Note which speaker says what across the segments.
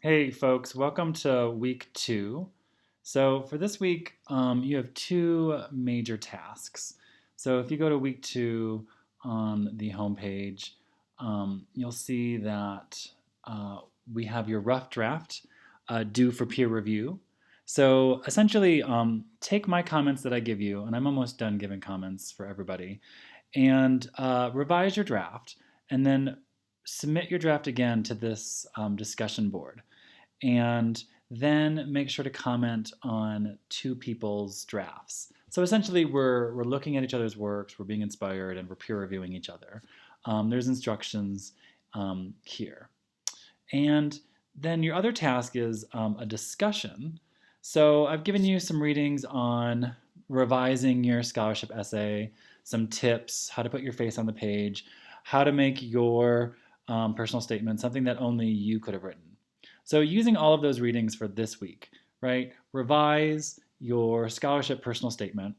Speaker 1: Hey folks, welcome to week 2. So for this week, you have two major tasks. So if you go to week 2 on the homepage, you'll see that uh, we have your rough draft due for peer review. So essentially, take my comments that I give you, and I'm almost done giving comments for everybody, and revise your draft, and then submit your draft again to this discussion board, and then make sure to comment on two people's drafts. So essentially, we're looking at each other's works, we're being inspired, and we're peer reviewing each other. There's instructions here. And then your other task is a discussion. So I've given you some readings on revising your scholarship essay, some tips, how to put your face on the page, how to make your personal statement something that only you could have written. So using all of those readings for this week, right? Revise your scholarship personal statement,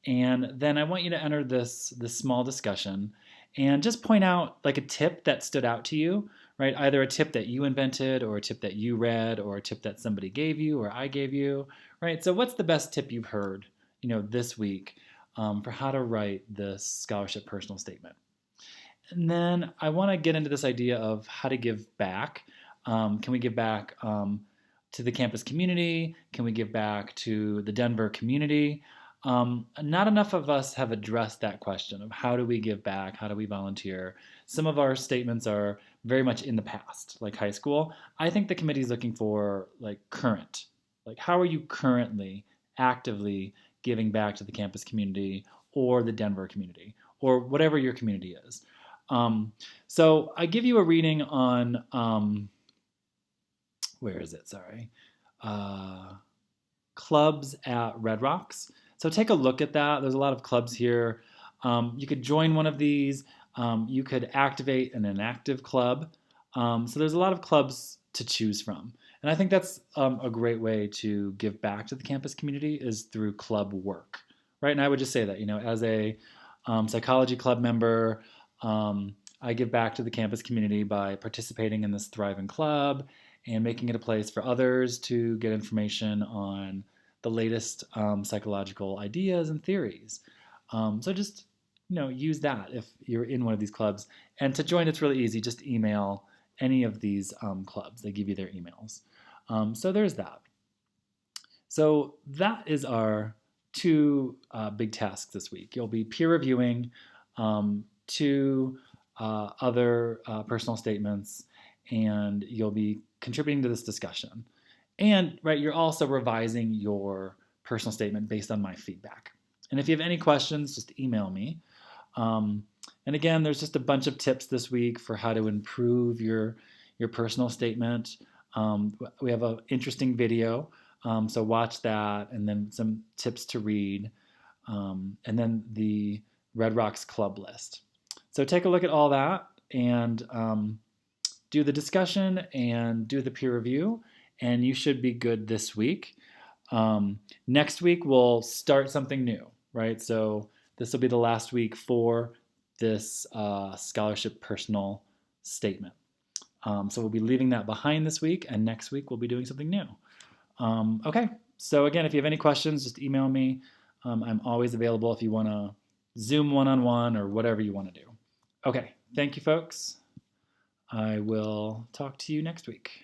Speaker 1: and then I want you to enter this small discussion and just point out like a tip that stood out to you, right? Either a tip that you invented, or a tip that you read, or a tip that somebody gave you or I gave you, right? So what's the best tip you've heard, this week for how to write this scholarship personal statement? And then I want to get into this idea of how to give back. Can we give back to the campus community? Can we give back to the Denver community? Not enough of us have addressed that question of how do we give back? How do we volunteer? Some of our statements are very much in the past, like high school. I think the committee is looking for like current. Like, how are you currently actively giving back to the campus community or the Denver community or whatever your community is? So I give you a reading on, where is it? Sorry. Uh, Clubs at Red Rocks. So take a look at that. There's a lot of clubs here. You could join one of these. You could activate an inactive club. So there's a lot of clubs to choose from. And I think that's a great way to give back to the campus community is through club work, right? And I would just say that, as a psychology club member, I give back to the campus community by participating in this thriving club and making it a place for others to get information on the latest psychological ideas and theories. So just use that if you're in one of these clubs. And to join, it's really easy. Just email any of these clubs. They give you their emails. So there's that. So that is our two big tasks this week. You'll be peer reviewing two other personal statements, and you'll be contributing to this discussion. And right, you're also revising your personal statement based on my feedback. And if you have any questions, just email me. And again, there's just a bunch of tips this week for how to improve your personal statement. We have an interesting video, so watch that, and then some tips to read, and then the Red Rocks Club list. So take a look at all that and do the discussion and do the peer review, and you should be good this week. Next week, we'll start something new, right? So this will be the last week for this scholarship personal statement. So we'll be leaving that behind this week, and next week we'll be doing something new. Okay, so again, if you have any questions, just email me. I'm always available if you want to Zoom one-on-one or whatever you want to do. Okay, thank you, folks. I will talk to you next week.